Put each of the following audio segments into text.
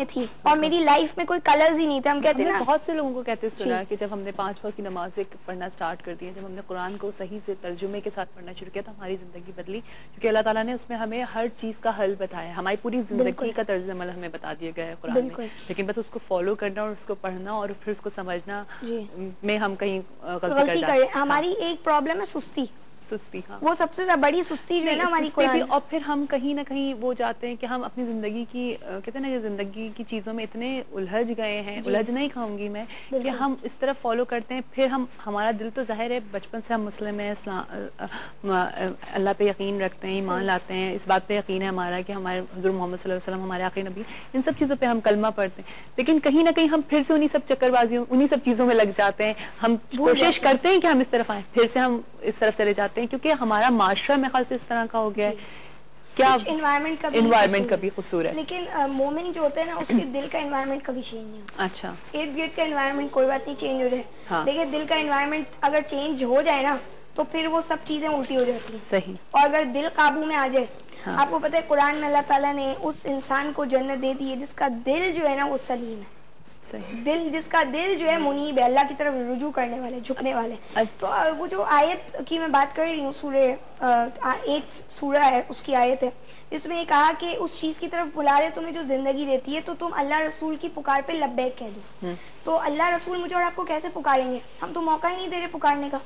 थी और मेरी लाइफ में कोई कलर्स ही नहीं थे। हम कहते हैं ना, बहुत से लोगों को कहते सुना कि जब हमने 5 वक्त की नमाज़ें पढ़ना स्टार्ट कर दी, जब हमने कुरान को सही से तर्जुमे के साथ पढ़ना शुरू किया तो हमारी ज़िंदगी बदली, क्योंकि अल्लाह ताला ने उसमें हमें हर चीज़ का हल बताया, हमारी पूरी ज़िंदगी का तर्ज अमल हमें बता दिया गया है कुरान में। लेकिन बस उसको फॉलो करना और उसको पढ़ना और फिर उसको समझना में हम कहीं गलती कर जाते हैं। हमारी एक प्रॉब्लम है सुस्ती। हाँ। वो सबसे बड़ी सुस्ती जो है ना हमारी कुरान। और फिर हम कहीं ना कहीं वो जाते हैं कि हम अपनी जिंदगी की कहते हैं ना कि जिंदगी की चीजों में इतने उलझ गए हैं, उलझ नहीं कहूंगी मैं, कि हम इस तरफ फॉलो करते हैं। फिर हम, हमारा दिल तो जाहिर है बचपन से हम मुस्लिम हैं, अल्लाह पे यकीन रखते हैं, ईमान लाते हैं, इस बात पे यकीन है हमारा कि हमारे हुज़ूर मोहम्मद सल्लल्लाहु अलैहि वसल्लम हमारे आखिरी नबी, इन सब चीज़ों पे हम कलमा पढ़ते हैं। लेकिन कहीं ना कहीं हम फिर से उन्हीं सब चक्करबाजियों, उन्हीं सब चीज़ों में लग जाते हैं। हम कोशिश करते हैं कि हम इस तरफ आए, फिर से हम इस तरफ चले जाते हैं, क्योंकि हमारा माशरा में खास इस तरह का हो गया है। क्या एनवायरनमेंट का भी कसूर है, लेकिन मोमिन जो होता है ना उसके दिल का एनवायरनमेंट कभी चेंज नहीं होता। अच्छा, इर्द गिर्द का एनवायरनमेंट कोई बात नहीं चेंज हो जाए, देखिए दिल का एनवायरनमेंट अगर चेंज हो जाए ना तो फिर वो सब चीजें उल्टी हो जाती हैं। सही। और अगर दिल काबू में आ जाए, आपको पता है कुरान में अल्लाह ताला ने उस इंसान को जन्नत दे दी है जिसका दिल जो है ना वो सलीम है। दिल, जिसका दिल जो है मुनीब है, अल्लाह की तरफ रुजू करने वाले, झुकने वाले। तो वो जो आयत की मैं बात कर रही हूँ, एक सूरा है उसकी आयत है जिसमें ये कहा कि उस चीज की तरफ बुला रहे तुम्हें जो जिंदगी देती है, तो तुम अल्लाह रसूल की पुकार पे लब्बैक कह दो। तो अल्लाह रसूल मुझे और आपको कैसे पुकारेंगे? हम तो मौका ही नहीं दे रहे पुकारने का।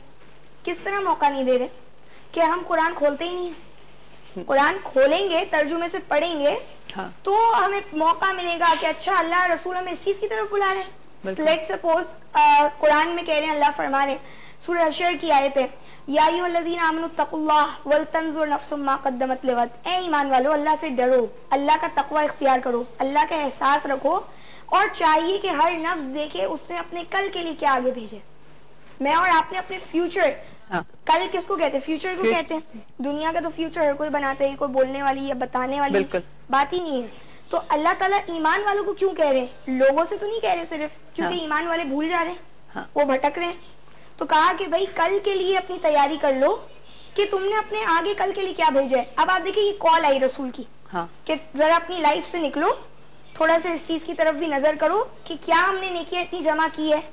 किस तरह मौका नहीं दे रहे कि हम कुरान खोलते ही नहीं है। कुरान खोलेंगे, तर्जुमे से पढ़ेंगे, तो हमें मौका मिलेगा कि अच्छा अल्लाह रसूल हमें इस चीज की तरफ बुला रहे हैं। लेट्स सपोज कुरान में कह रहे हैं, अल्लाह फरमा रहे हैं, सूरह हशर की आयत है, या अय्युहल्लज़ीना आमनु तक़ुल्लाह वल तंजुर नफ्सुम मा क़द्दमत लिग़द। ए ईमान वालो, अल्लाह से डरो, अल्लाह का तक़वा इख्तियार करो, अल्लाह का एहसास रखो, और चाहिए कि हर नफ्स देखे उसने अपने कल के लिए क्या आगे भेजे। मैं और आपने अपने फ्यूचर, कल किसको कहते हैं? फ्यूचर को कहते हैं। दुनिया का तो फ्यूचर हर कोई बनाता है, कोई बोलने वाली या बताने वाली बात ही नहीं है। तो अल्लाह ताला ईमान वालों को क्यों कह रहे हैं? लोगों से तो नहीं कह रहे सिर्फ, क्योंकि ईमान वाले भूल जा रहे हैं, वो भटक रहे हैं। तो कहा कि भाई कल के लिए अपनी तैयारी कर लो कि तुमने अपने आगे कल के लिए क्या भेजा है। अब आप देखिए ये कॉल आई रसूल की कि जरा अपनी लाइफ से निकलो, थोड़ा सा इस चीज की तरफ भी नजर करो कि क्या हमने नेकियां इतनी जमा की है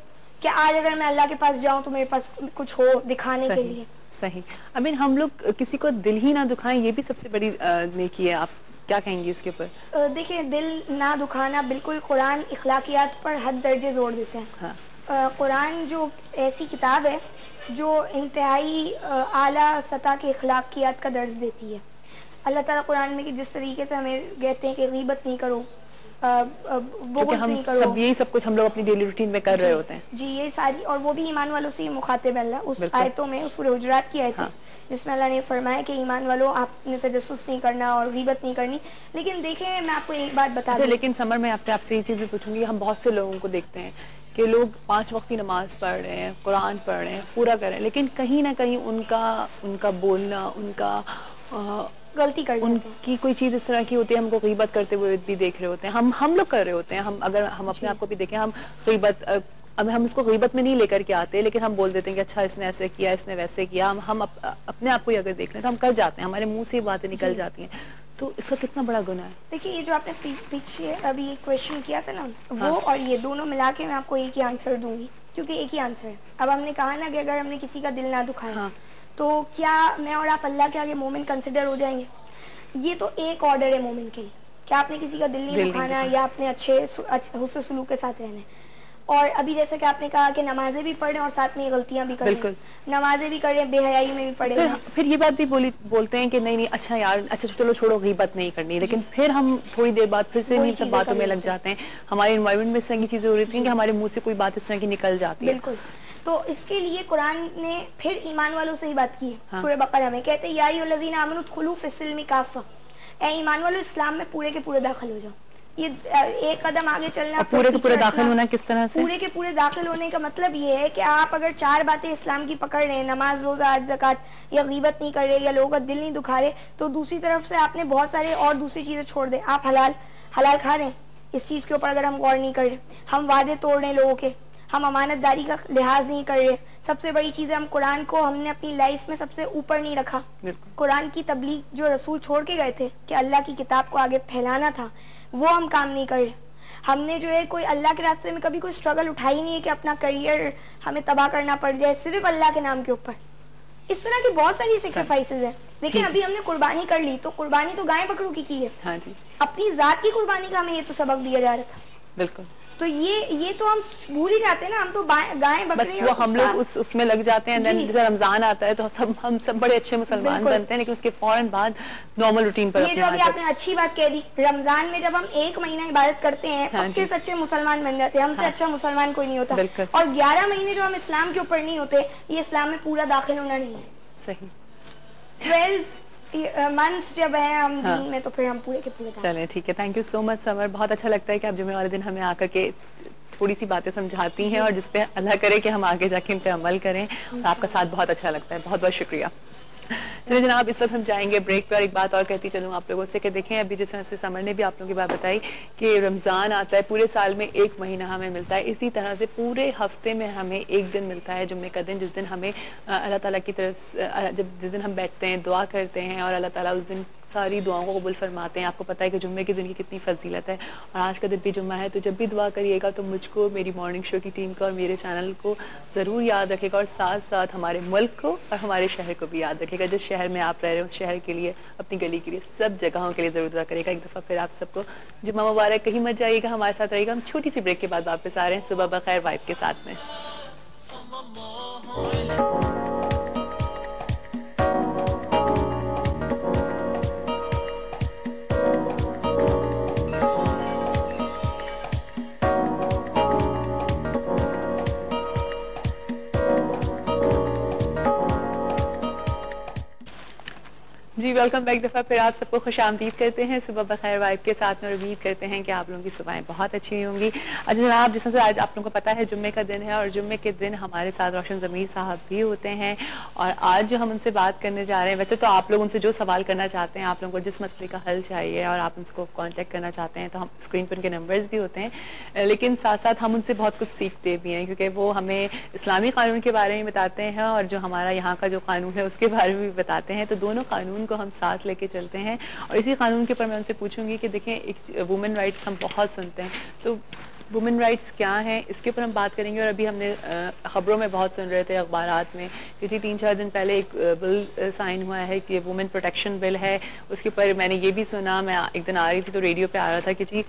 कि आज अगर मैं अल्लाह के पास जाऊं तो मेरे पास कुछ हो दिखाने के लिए। सही। आई मीन हम लोग किसी को दिल ही ना दुखाएं, ये भी सबसे बड़ी नेकी है। आप क्या कहेंगे इसके ऊपर? देखिए दिल ना दुखाना, बिल्कुल कुरान इखलाकियात पर हद दर्जे जोड़ देते हैं। कुरान जो ऐसी किताब है जो इंतहाई आला सतह के इखलाकियात का दर्ज देती है। अल्लाह ताला कुरान में कि जिस तरीके से हमें कहते हैं कि गीबत नहीं करो, नहीं करो, यही सब कुछ हम लोग अपनी डेली रूटीन में कर रहे होते हैं। जी, ये सारी, और वो भी ईमान वालों से मुखातिब है अल्लाह उस आयतों में, उस सूरह हुजरात की आयत है जिसमें अल्लाह ने फरमाया कि ईमान वालों आपने तजस्सुस नहीं करना और गीबत नहीं करनी। लेकिन देखें मैं आपको एक बात बता दूं, लेकिन समर में आपसे ये चीज़ भी पूछूंगी, हम बहुत से लोगों को देखते हैं कि लोग 5 वक्त की नमाज पढ़ रहे हैं, कुरान पढ़ रहे हैं, पूरा कर रहे हैं, लेकिन कहीं ना कहीं उनका बोलना, उनका गलती कर जाते हैं। उनकी कोई चीज इस तरह की होती है, हमको गीबत करते हुए भी देख रहे होते हैं, हम लोग कर रहे होते हैं। अगर हम अपने आप को भी देखें, हम गीबत, अब हम इसको गीबत में नहीं लेकर के आते, लेकिन हम बोल देते हैं कि अच्छा इसने ऐसे किया, इसने वैसे किया। हम अपने आप को ही अगर देख लें तो हम कर जाते हैं, हमारे मुंह से बातें निकल जाती हैं। तो इसका कितना बड़ा गुनाह है? देखिए ये जो आपने पीछे अभी एक क्वेश्चन किया था ना, वो और ये दोनों मिला के मैं आपको एक ही आंसर दूंगी, क्योंकि एक ही आंसर है। अब हमने कहा ना कि अगर हमने किसी का दिल ना दुखाया तो क्या मैं और आप अल्लाह के आगे मोमिन कंसिडर हो जाएंगे? ये तो एक ऑर्डर है मोमिन के लिए, क्या आपने किसी का दिल नहीं दुखाना या अपने अच्छे हुस्न सलूक के साथ रहना है। और अभी जैसे कि आपने कहा कि नमाजें भी पढ़े और साथ में गलतियां भी करें, नमाजें भी करें, बेहयाई में भी पढ़े। फिर ये बात भी बोलते हैं कि नहीं अच्छा यार, अच्छा चलो छोड़ो, गीबत नहीं करनी, लेकिन फिर हम थोड़ी देर बाद फिर से इन सब बातों में लग जाते हैं। हमारे एनवायरनमेंट में इस तरह की चीजें हो रही थी कि हमारे मुंह से कोई बात इस तरह की निकल जाती है। बिल्कुल। तो इसके लिए कुरान ने फिर ईमान वालों से ही बात की है। सूरह बकरा में कहते हैं, या अय्युहल्लज़ीना आमनु उदखुलू फिस्सिल्मि काफ़ा, ए ईमान वालों इस्लाम में पूरे के पूरे दाखिल हो जाओ। ये एक कदम आगे चलना, पूरे के पूरे दाखिल होना किस तरह से? पूरे के पूरे दाखिल होने का मतलब ये है कि आप अगर 4 बातें इस्लाम की पकड़ रहे हैं, नमाज, रोजा, हज, ज़कात, या गीबत नहीं कर रहे या लोगों का दिल नहीं दुखा रहे, तो दूसरी तरफ से आपने बहुत सारे और दूसरी चीजें छोड़ दे। आप हलाल खा रहे हैं, इस चीज के ऊपर अगर हम गौर नहीं कर रहे, हम वादे तोड़ रहे हैं लोगों के, हम अमानतदारी का लिहाज नहीं कर रहे, सबसे बड़ी चीज है हम कुरान को हमने अपनी लाइफ में सबसे ऊपर नहीं रखा। कुरान की तबलीग जो रसूल छोड़ के गए थे कि अल्लाह की किताब को आगे फैलाना था, वो हम काम नहीं कर रहे। हमने जो है कोई अल्लाह के रास्ते में कभी कोई स्ट्रगल उठाई नहीं है कि अपना करियर हमें तबाह करना पड़ जाए सिर्फ अल्लाह के नाम के ऊपर। इस तरह की बहुत सारी सेक्रीफाइसेस है। देखिए अभी हमने कुर्बानी कर ली, तो कुर्बानी तो गाय बकरों की है। हाँ जी। अपनी जात की कुर्बानी का हमें ये तो सबक दिया जा रहा था। बिल्कुल। तो ये तो हम भूल ही जाते हैं ना, हम तो गाय बकरी वो हम लोग उसमें लग जाते हैं। जब रमजान आता है तो हम सब बड़े अच्छे मुसलमान बनते हैं, लेकिन उसके फौरन बाद नॉर्मल रूटीन पर ये जो अभी आपने अच्छी बात कह दी, रमजान में जब हम 1 महीना इबादत करते हैं पक्के सच्चे मुसलमान बन जाते हैं। हमसे अच्छा मुसलमान कोई नहीं होता। और 11 महीने जो हम इस्लाम के ऊपर नहीं होते, ये इस्लाम में पूरा दाखिल होना नहीं है। सही। 12 मंथ्स जब है हम दीन में, तो फिर हम पूरे के पूरे। चलें ठीक है, thank you so much summer. बहुत अच्छा लगता है कि आप जुम्मे वाले दिन हमें आकर के थोड़ी सी बातें समझाती हैं, और जिसपे अल्लाह करे कि हम आगे जाके इन पे अमल करें। और आपका साथ बहुत अच्छा लगता है, बहुत बहुत शुक्रिया। चलिए जनाब, इस वक्त हम जाएंगे ब्रेक पर। एक बात और कहती चलूँ आप लोगों से कि देखें, अभी जिस तरह से समर ने भी आप लोगों की बात बताई कि रमज़ान आता है, पूरे साल में 1 महीना हमें मिलता है, इसी तरह से पूरे हफ्ते में हमें 1 दिन मिलता है, जुम्मे का दिन, जिस दिन हमें अल्लाह ताला की तरफ जिस दिन हम बैठते हैं, दुआ करते हैं, और अल्लाह ताला उस दिन सारी दुआओं को कबूल फरमाते हैं। आपको पता है कि जुम्मे के दिन की कितनी फजीलत है, और आज का दिन भी जुम्मा है। तो जब भी दुआ करिएगा तो मुझको, मेरी मॉर्निंग शो की टीम को और मेरे चैनल को ज़रूर याद रखेगा, और साथ साथ हमारे मुल्क को और हमारे शहर को भी याद रखेगा। जिस शहर में आप रह रहे हो उस शहर के लिए, अपनी गली के लिए, सब जगहों के लिए ज़रूर दुआ करेगा। एक दफ़ा फिर आप सबको जुम्मा मुबारक। कहीं मत जाइएगा, हमारे साथ रहिएगा। हम छोटी सी ब्रेक के बाद वापस आ रहे हैं सुबह बखैर वाइब के साथ में। जी वेलकम बैक। दफ़ा फिर आप सबको खुशामदीद करते हैं सुबह बखैर वाइब के साथ में। उम्मीद करते हैं कि आप लोगों की सुबहें बहुत अच्छी होंगी। अच्छा जनाब, जिस तरह से आज आप लोगों को पता है जुम्मे का दिन है, और जुम्मे के दिन हमारे साथ रोशन ज़मीर साहब भी होते हैं। और आज जो हम उनसे बात करने जा रहे हैं, वैसे तो आप लोग उनसे जो सवाल करना चाहते हैं, आप लोगों को जिस मसले का हल चाहिए और आप उनको कॉन्टेक्ट करना चाहते हैं, तो हम स्क्रीन पर उनके नंबर्स भी होते हैं, लेकिन साथ साथ हम उनसे बहुत कुछ सीखते भी हैं, क्योंकि वो हमें इस्लामी कानून के बारे में बताते हैं और जो हमारा यहाँ का जो कानून है उसके बारे में भी बताते हैं। तो दोनों कानून को हम साथ लेके चलते हैं। और इसी कानून के ऊपर मैं उनसे पूछूंगी कि देखें, एक वुमेन राइट्स हम बहुत सुनते हैं, तो वुमेन राइट्स क्या हैं, इसके ऊपर हम बात करेंगे। और अभी हमने खबरों में बहुत सुन रहे थे, अखबारात में, क्योंकि 3-4 दिन पहले एक बिल साइन हुआ है कि वुमेन प्रोटेक्शन बिल है। उसके ऊपर मैंने ये भी सुना, मैं एक दिन आ रही थी तो रेडियो पे आ रहा था कि जी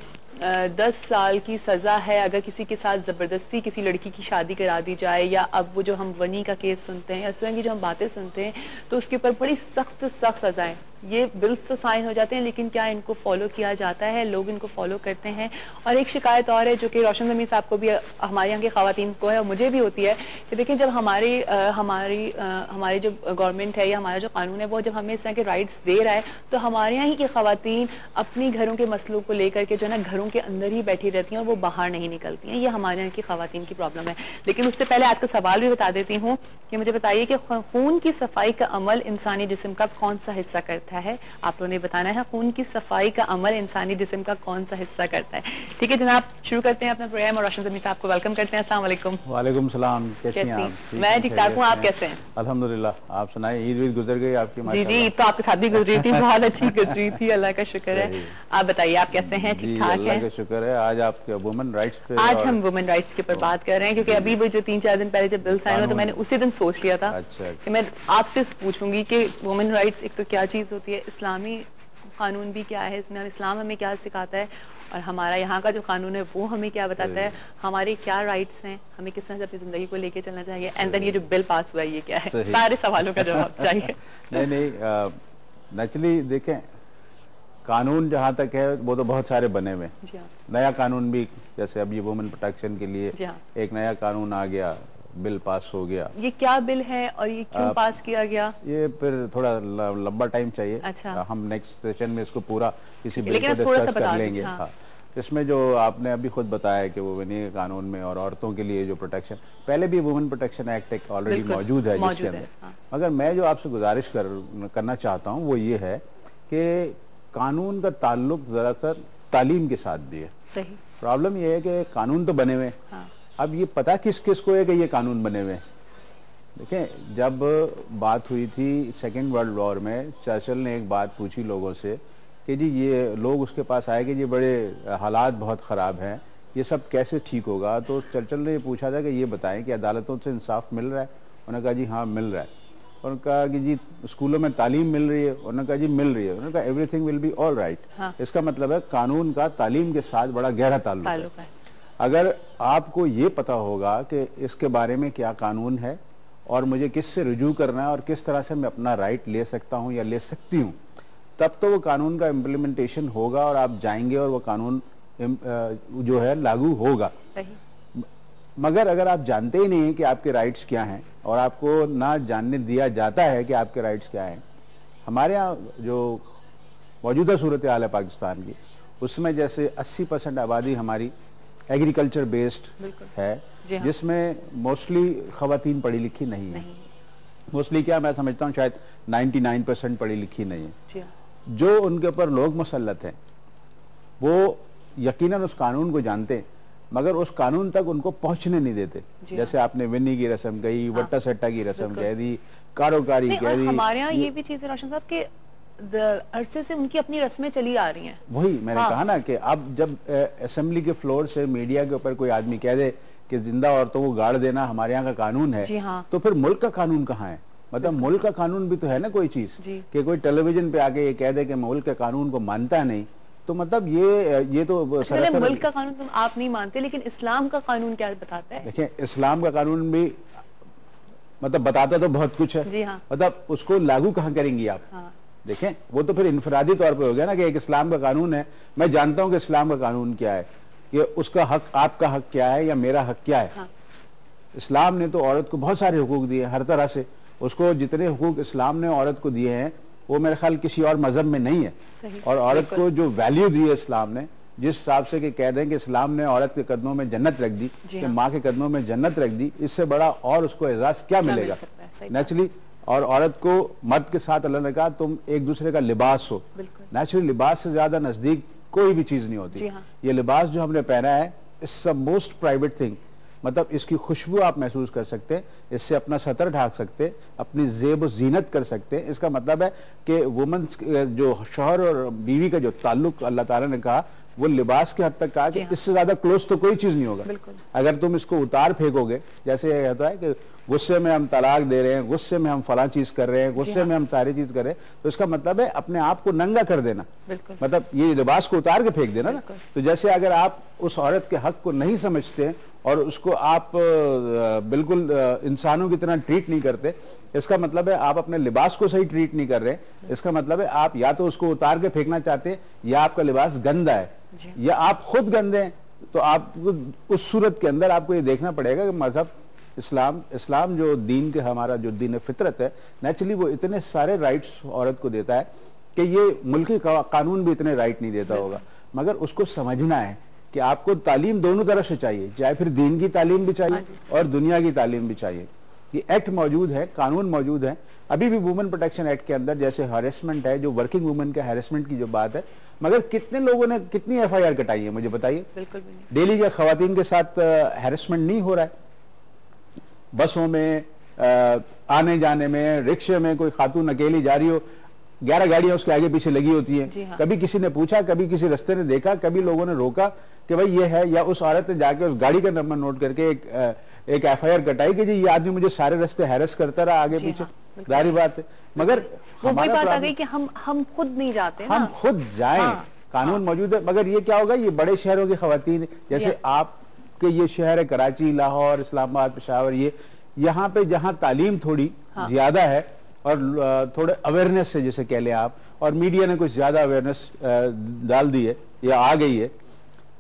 10 साल की सज़ा है अगर किसी के साथ ज़बरदस्ती किसी लड़की की शादी करा दी जाए, या अब वो जो हम वनी का केस सुनते हैं, या इस तरह की जो हम बातें सुनते हैं, तो उसके ऊपर बड़ी सख्त सज़ाएं। ये बिल्स तो साइन हो जाते हैं, लेकिन क्या इनको फॉलो किया जाता है, लोग इनको फॉलो करते हैं? और एक शिकायत और है जो कि रोशन ज़मीर साहब को भी, हमारे यहाँ की ख़वातीन को है और मुझे भी होती है, कि देखिए जब हमारी जो गवर्नमेंट है या हमारा जो कानून है, वो जब हमें इस तरह के राइट्स दे रहा है, तो हमारे यहाँ ही की ख़वातीन अपनी घरों के मसलों को लेकर के जो है ना घरों के अंदर ही बैठी रहती हैं और वो बाहर नहीं निकलती हैं। ये हमारे यहाँ की ख़वातीन की प्रॉब्लम है। लेकिन उससे पहले आज का सवाल भी बता देती हूँ कि मुझे बताइए कि खून की सफाई का अमल इंसानी जिस्म का कौन सा हिस्सा करता है? आप लोगों ने बताना है खून की सफाई का अमल इंसानी जिस्म का कौन सा हिस्सा करता है। ठीक है जनाब, शुरू करते हैं अपना प्रोग्राम और रोशन ज़मीर साहब को वेलकम करते हैं। अस्सलाम वालेकुम। वालेकुम सलाम, कैसी हैं आप? मैं ठीक ठाक हूँ, आप कैसे हैं? अल्हम्दुलिल्लाह। आप सुनाए, ईद गुजर गई आपकी? जी जी, तो आपके साथ भी गुजरी थी, बहुत अच्छी गुजरी थी, अल्लाह का शुक्र है। आप बताइए आप कैसे हैं? ठीक ठाक है, अल्लाह का शुक्र है। आज आपके वुमेन राइट्स पे, आज हम वुमेन राइट्स के ऊपर बात कर रहे हैं, क्योंकि अभी वो जो 3-4 दिन पहले जब बिल साइन हुआ, तो मैंने उसी दिन सोच लिया था कि मैं आपसे पूछूंगी कि वुमेन राइट्स एक तो क्या चीज़ होती है, इस्लामी कानून भी क्या है, इसमें इस्लाम हमें क्या सिखाता है, और हमारा यहाँ का जो कानून है वो हमें क्या बताता है, हमारे क्या राइट्स हैं, हमें किस तरह से अपनी जिंदगी को लेके चलना चाहिए, एंड देन ये जो बिल पास हुआ है ये क्या है, सारे सवालों का जवाब चाहिए। नहीं नेचुरली देखें, कानून जहाँ तक है वो तो बहुत सारे बने हुए। नया कानून भी, जैसे अभी वुमेन प्रोटेक्शन के लिए एक नया कानून आ गया, बिल पास हो गया। ये क्या बिल है और ये क्यों पास किया गया? ये फिर थोड़ा लंबा टाइम चाहिए। अच्छा। हम नेक्स्ट सेशन में इसको पूरा इसी बिल को डिस्कस कर लेंगे। हाँ। इसमें जो आपने अभी खुद बताया कि वो वुमेन कानून में और औरतों के लिए जो प्रोटेक्शन, पहले भी वुमेन प्रोटेक्शन एक्ट एक ऑलरेडी मौजूद है जिसके अंदर। मगर मैं जो आपसे गुजारिश करना चाहता हूँ वो ये है कि कानून का ताल्लुक ज़्यादातर तालीम के साथ भी है। सही। प्रॉब्लम ये है कि कानून तो बने हुए हैं, हाँ। अब ये पता किस किस को है कि ये कानून बने हुए हैं। देखें, जब बात हुई थी सेकेंड वर्ल्ड वॉर में, चर्चिल ने एक बात पूछी लोगों से कि जी ये लोग उसके पास आए कि जी बड़े हालात बहुत ख़राब हैं, ये सब कैसे ठीक होगा। तो चर्चिल ने पूछा था कि ये बताएं कि अदालतों से इंसाफ मिल रहा है। उन्होंने कहा जी हाँ मिल रहा है। उन्होंने कहा कि जी स्कूलों में तालीम मिल रही है। उन्होंने कहा जी मिल रही है। उन्होंने कहा everything will be all right. इसका मतलब है कानून का तालीम के साथ बड़ा गहरा ताल्लुक है। अगर आपको ये पता होगा कि इसके बारे में क्या कानून है और मुझे किससे रुजू करना है और किस तरह से मैं अपना राइट ले सकता हूँ या ले सकती हूँ, तब तो वो कानून का इम्प्लीमेंटेशन होगा और आप जाएंगे और वो कानून जो है लागू होगा। मगर अगर आप जानते ही नहीं कि आपके राइट्स क्या हैं और आपको ना जानने दिया जाता है कि आपके राइट्स क्या हैं, हमारे यहाँ जो मौजूदा सूरत हाल है पाकिस्तान की, उसमें जैसे 80% आबादी हमारी एग्रीकल्चर बेस्ड है, जिसमें मोस्टली खवातीन पढ़ी लिखी नहीं है। मोस्टली क्या, मैं समझता हूँ शायद 99% पढ़ी लिखी नहीं है। जो उनके ऊपर लोग मुसल्लत हैं वो यकीनन उस कानून को जानते मगर उस कानून तक उनको पहुंचने नहीं देते। जैसे आपने विन्नी की रस्म कही, वट्टा सट्टा की रस्म कह दी, कारोकारी कह दी। हमारे यहाँ ये भी चीज है रोशन साहब के अरसे से उनकी अपनी रस्में चली आ रही हैं। वही मैंने कहा ना कि अब जब असेंबली के फ्लोर से मीडिया के ऊपर कोई आदमी कह दे कि जिंदा औरतों को गाड़ देना हमारे यहाँ का कानून है, तो फिर मुल्क का कानून कहाँ है? मतलब मुल्क का कानून भी तो है ना कोई चीज कि कोई टेलीविजन पे आके ये कह दे कि मुल्क के कानून को मानता नहीं, तो मतलब ये तो मुल्क का कानून तुम आप नहीं मानते, लेकिन इस्लाम का कानून क्या बताता है? देखिए इस्लाम का कानून भी मतलब बताता तो बहुत कुछ है। जी हाँ। मतलब उसको लागू कहाँ करेंगी आप? देखें वो तो फिर इनफरादी तौर पे हो गया ना कि एक इस्लाम का कानून है, मैं जानता हूँ कि इस्लाम का कानून क्या है, कि उसका हक, आपका हक क्या है या मेरा हक क्या है। इस्लाम ने तो औरत को बहुत सारे हुकूक दिए हर तरह से, उसको जितने हुकूक इस्लाम ने औरत को दिए हैं वो मेरे ख्याल किसी और मजहब में नहीं है। और औरत को जो वैल्यू दी है इस्लाम ने, जिस हिसाब से कि कह दें कि इस्लाम ने औरत के कदमों में जन्नत रख दी, कि माँ के कदमों में जन्नत रख दी, इससे बड़ा और उसको एजाज क्या मिलेगा नेचुरली। और औरत को मर्द के साथ अल्लाह ने कहा तुम एक दूसरे का लिबास हो। नेचुरली लिबास से ज्यादा नजदीक कोई भी चीज नहीं होती। ये लिबास जो हमने पहना है it's the most private thing. मतलब इसकी खुशबू आप महसूस कर सकते हैं, इससे अपना सतर ढाक सकते हैं, अपनी जेब जीनत कर सकते हैं। इसका मतलब है कि वुमेन्स जो शौहर और बीवी का जो ताल्लुक अल्लाह ताला ने कहा वो लिबास के हद तक कहा कि इससे ज्यादा क्लोज तो कोई चीज नहीं होगा। अगर तुम इसको उतार फेंकोगे, जैसे ये कहता है कि गुस्से में हम तलाक दे रहे हैं, गुस्से में हम फला चीज कर रहे हैं, गुस्से में हम सारी चीज कर रहे हैं, तो इसका मतलब है अपने आप को नंगा कर देना। मतलब ये लिबास को उतार के फेंक देना ना। तो जैसे अगर आप उस औरत के हक को नहीं समझते और उसको आप बिल्कुल इंसानों की तरह ट्रीट नहीं करते, इसका मतलब है आप अपने लिबास को सही ट्रीट नहीं कर रहे। इसका मतलब है आप या तो उसको उतार के फेंकना चाहते हैं या आपका लिबास गंदा है या आप खुद गंदे हैं। तो आप उस सूरत के अंदर आपको ये देखना पड़ेगा कि मजहब इस्लाम जो दीन के हमारा जो दीन फितरत है, नेचुरली वो इतने सारे राइट्स औरत को देता है कि ये मुल्की कानून भी इतने राइट नहीं देता होगा। मगर उसको समझना है कि आपको तालीम दोनों तरफ से चाहिए, चाहे फिर दीन की तालीम भी चाहिए और दुनिया की तालीम भी चाहिए। ये एक्ट मौजूद है, कानून मौजूद है। अभी भी वुमेन प्रोटेक्शन एक्ट के अंदर जैसे हैरेसमेंट है, जो वर्किंग वुमेन के हैरेसमेंट की जो बात है, मगर कितने लोगों ने कितनी FIR कटाई है मुझे बताइए? डेली के खवातीन के साथ हैरेसमेंट नहीं हो रहा है? बसों में आने जाने में, रिक्शे में कोई खातून अकेली जा रही हो, 11 गाड़ियां उसके आगे पीछे लगी होती हैं। कभी किसी ने पूछा, कभी किसी रास्ते ने देखा, कभी लोगों ने रोका कि भाई ये है, या उस औरत ने जाके उस गाड़ी का नंबर नोट करके एक FIR कटाई कि जी ये आदमी मुझे सारे रास्ते हैरेस करता रहा आगे पीछे। जारी बात है, मगर हमारा बात आ गई कि हम खुद नहीं जाते, हम खुद जाएं। कानून मौजूद है, मगर ये क्या होगा, ये बड़े शहरों की खवातीन, जैसे आप कि ये शहर है कराची, लाहौर, इस्लामाबाद, पेशावर, ये यहाँ पे जहाँ तालीम थोड़ी ज्यादा है और थोड़े अवेयरनेस से जैसे कह लें आप, और मीडिया ने कुछ ज्यादा अवेयरनेस डाल दी है या आ गई है,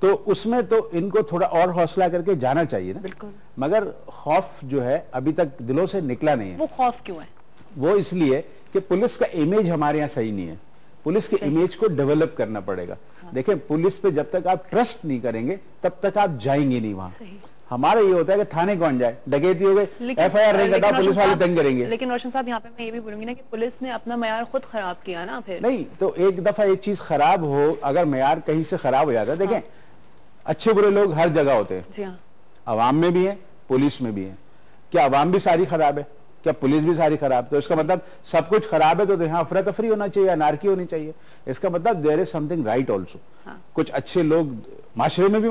तो उसमें तो इनको थोड़ा और हौसला करके जाना चाहिए ना। मगर खौफ जो है अभी तक दिलों से निकला नहीं है। वो खौफ क्यों है? वो इसलिए कि पुलिस का इमेज हमारे यहाँ सही नहीं है। पुलिस के इमेज को डेवलप करना पड़ेगा। देखें, पुलिस पे जब तक आप ट्रस्ट नहीं करेंगे तब तक आप जाएंगे नहीं वहां। हमारा ये होता है कि थाने कौन जाए, डकैती हो गई, FIR नहीं कटा, पुलिस वाले तंग करेंगे। लेकिन रोशन साहब यहाँ पे मैं ये भी बोलूंगी ना कि पुलिस ने अपना मयार खुद खराब किया ना। फिर नहीं तो एक दफा एक चीज खराब हो, अगर मयार कहीं से खराब हो जाता है, देखें अच्छे बुरे लोग हर जगह होते हैं, अवाम में भी है, पुलिस में भी है। क्या अवाम भी सारी खराब है? क्या पुलिस भी सारी खराब? तो इसका मतलब सब कुछ खराब है तो यहाँ अफरा तफरी होना चाहिए, अनारकी होनी चाहिए। इसका मतलब there is something right also. कुछ अच्छे लोग माशरे में भी